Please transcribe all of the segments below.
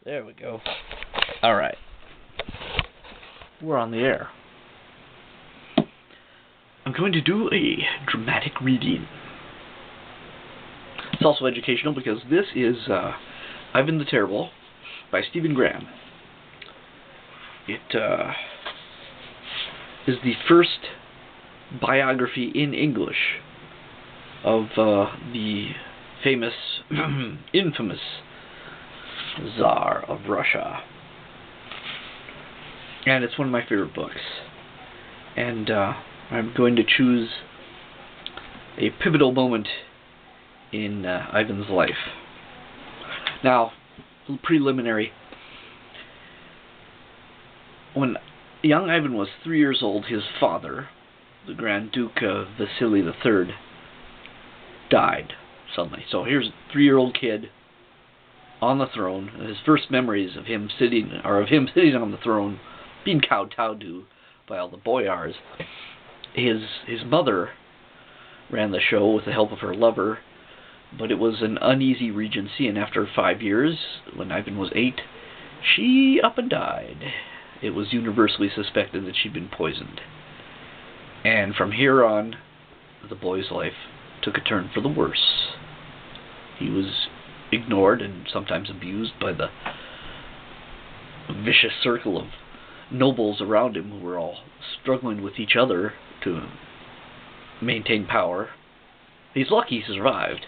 There we go. Alright. We're on the air. I'm going to do a dramatic reading. It's also educational because this is Ivan the Terrible by Stephen Graham. It is the first biography in English of the famous, infamous Tsar of Russia. And it's one of my favorite books. And I'm going to choose a pivotal moment in Ivan's life. Now, a little preliminary. When young Ivan was 3 years old, his father, the Grand Duke Vasily III, died suddenly. So here's a 3-year-old kid on the throne. His first memories of him sitting on the throne, being kowtowed to by all the boyars. His mother ran the show with the help of her lover, but it was an uneasy regency, and after 5 years, when Ivan was 8, she up and died. It was universally suspected that she'd been poisoned. And from here on, the boy's life took a turn for the worse. He was ignored and sometimes abused by the vicious circle of nobles around him who were all struggling with each other to maintain power. He's lucky he survived,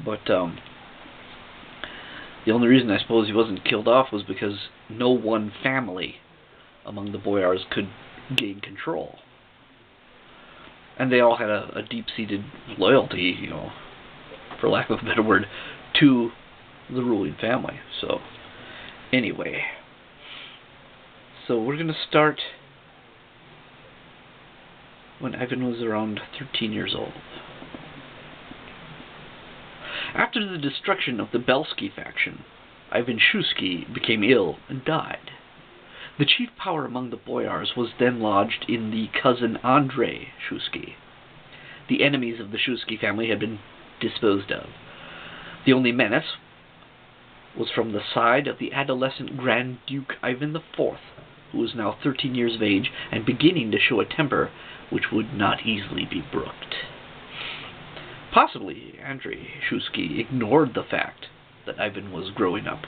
but the only reason I suppose he wasn't killed off was because no one family among the boyars could gain control. And they all had a deep-seated loyalty, for lack of a better word, to the ruling family. So, anyway. So we're going to start when Ivan was around 13 years old. After the destruction of the Belsky faction, Ivan Shuisky became ill and died. The chief power among the boyars was then lodged in the cousin Andrei Shuisky. The enemies of the Shuisky family had been disposed of. The only menace was from the side of the adolescent Grand Duke Ivan IV, who was now 13 years of age and beginning to show a temper which would not easily be brooked. Possibly Andrei Shuisky ignored the fact that Ivan was growing up.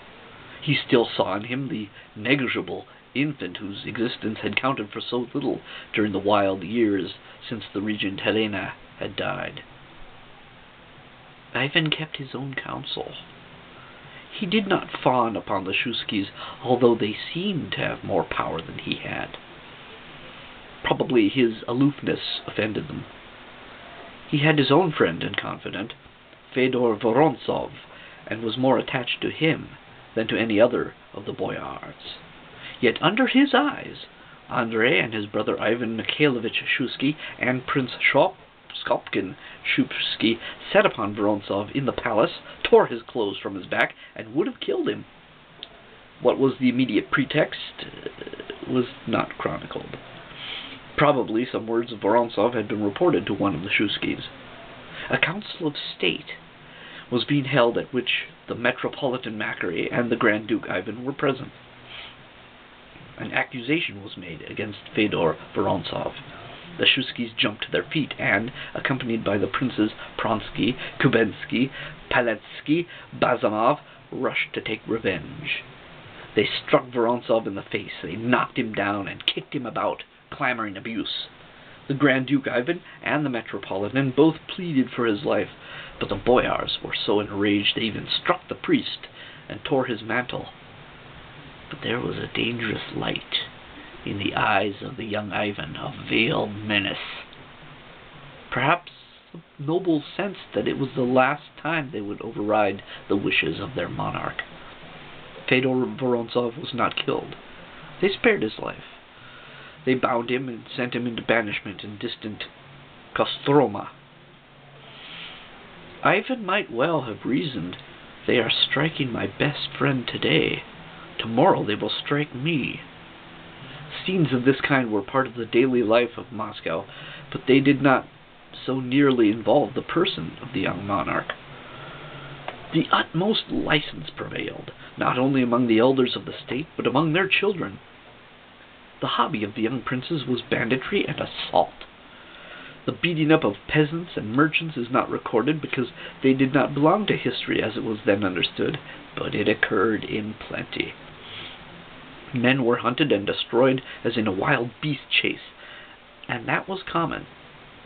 He still saw in him the negligible infant whose existence had counted for so little during the wild years since the regent Helena had died. Ivan kept his own counsel. He did not fawn upon the Shuiskys, although they seemed to have more power than he had. Probably his aloofness offended them. He had his own friend and confidant, Fyodor Vorontsov, and was more attached to him than to any other of the boyars. Yet under his eyes, Andrei and his brother Ivan Mikhailovich Shuisky and Prince Skopkin Shuisky set upon Vorontsov in the palace, tore his clothes from his back, and would have killed him. What was the immediate pretext was not chronicled. Probably some words of Vorontsov had been reported to one of the Shuiskys. A council of state was being held at which the Metropolitan Macquarie and the Grand Duke Ivan were present. An accusation was made against Fyodor Vorontsov. The Shuiskys jumped to their feet and, accompanied by the princes Pronsky, Kubensky, Paletsky, Bazamov, rushed to take revenge. They struck Vorontsov in the face, they knocked him down and kicked him about, clamoring abuse. The Grand Duke Ivan and the Metropolitan both pleaded for his life, but the boyars were so enraged they even struck the priest and tore his mantle. But there was a dangerous light in the eyes of the young Ivan, a veiled menace. Perhaps the nobles sensed that it was the last time they would override the wishes of their monarch. Fyodor Vorontsov was not killed. They spared his life. They bound him and sent him into banishment in distant Kostroma. Ivan might well have reasoned, "They are striking my best friend today. Tomorrow they will strike me." Scenes of this kind were part of the daily life of Moscow, but they did not so nearly involve the person of the young monarch. The utmost license prevailed. not only among the elders of the state, but among their children. The hobby of the young princes was banditry and assault. The beating up of peasants and merchants is not recorded because they did not belong to history as it was then understood, but it occurred in plenty. Men were hunted and destroyed as in a wild beast chase, and that was common.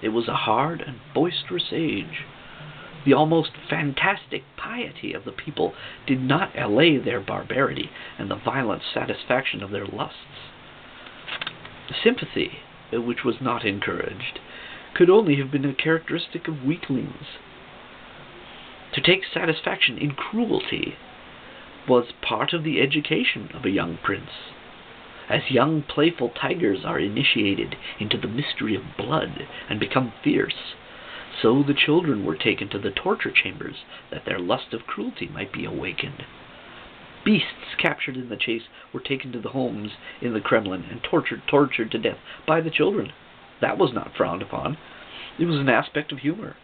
It was a hard and boisterous age. The almost fantastic piety of the people did not allay their barbarity and the violent satisfaction of their lusts. Sympathy, which was not encouraged, could only have been a characteristic of weaklings. To take satisfaction in cruelty was part of the education of a young prince. As young playful tigers are initiated into the mystery of blood and become fierce, so the children were taken to the torture chambers that their lust of cruelty might be awakened. Beasts captured in the chase were taken to the homes in the Kremlin and tortured to death by the children. That was not frowned upon. It was an aspect of humor.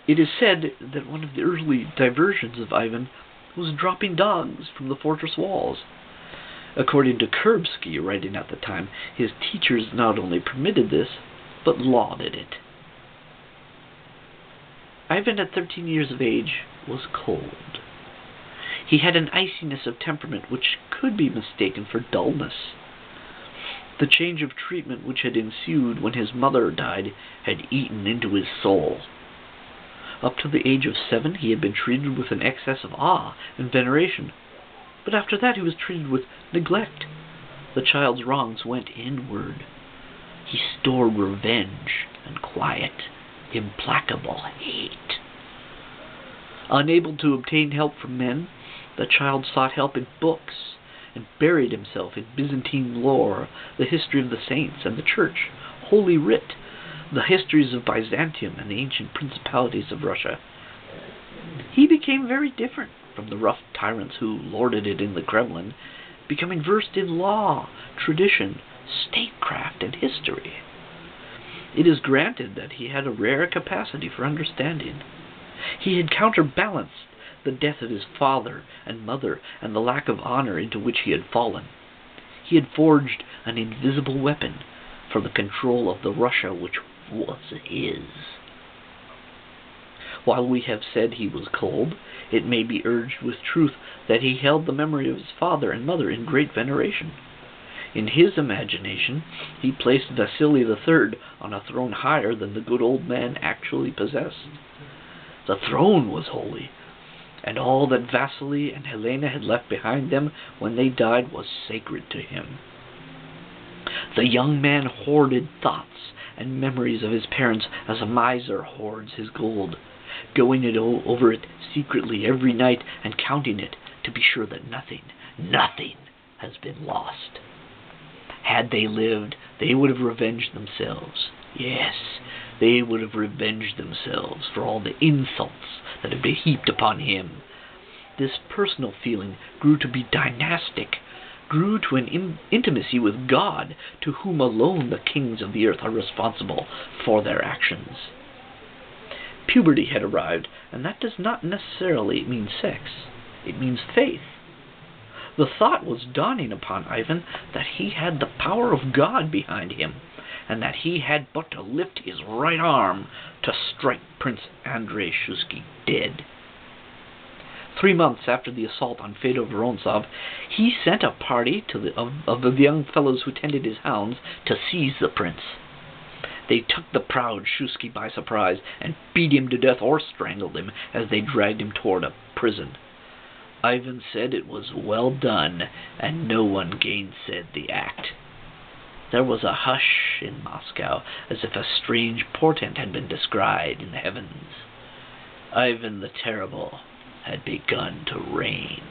It is said that one of the early diversions of Ivan was dropping dogs from the fortress walls. According to Kurbsky, writing at the time, his teachers not only permitted this, but lauded it. Ivan, at 13 years of age, was cold. He had an iciness of temperament which could be mistaken for dullness. The change of treatment which had ensued when his mother died had eaten into his soul. Up to the age of 7 he had been treated with an excess of awe and veneration, but after that he was treated with neglect. The child's wrongs went inward. He stored revenge and quiet, implacable hate. Unable to obtain help from men, the child sought help in books and buried himself in Byzantine lore, the history of the saints and the church, Holy Writ, the histories of Byzantium and the ancient principalities of Russia. He became very different from the rough tyrants who lorded it in the Kremlin, becoming versed in law, tradition, statecraft, and history. It is granted that he had a rare capacity for understanding. He had counterbalanced the death of his father and mother and the lack of honor into which he had fallen. He had forged an invisible weapon for the control of the Russia which was his. While we have said he was cold, it may be urged with truth that he held the memory of his father and mother in great veneration. In his imagination, he placed Vasily III on a throne higher than the good old man actually possessed. The throne was holy, and all that Vasily and Helena had left behind them when they died was sacred to him. The young man hoarded thoughts and memories of his parents as a miser hoards his gold, going over it secretly every night and counting it to be sure that nothing has been lost. Had they lived, they would have revenged themselves. Yes, they would have revenged themselves for all the insults that had been heaped upon him. This personal feeling grew to be dynastic, grew to an intimacy with God, to whom alone the kings of the earth are responsible for their actions. Puberty had arrived, and that does not necessarily mean sex. It means faith. The thought was dawning upon Ivan that he had the power of God behind him, and that he had but to lift his right arm to strike Prince Andrei Shuisky dead. 3 months after the assault on Fedor Vorontsov, he sent a party of the young fellows who tended his hounds to seize the prince. They took the proud Shuisky by surprise and beat him to death or strangled him as they dragged him toward a prison. Ivan said it was well done, and no one gainsaid the act. There was a hush in Moscow, as if a strange portent had been descried in the heavens. Ivan the Terrible had begun to reign.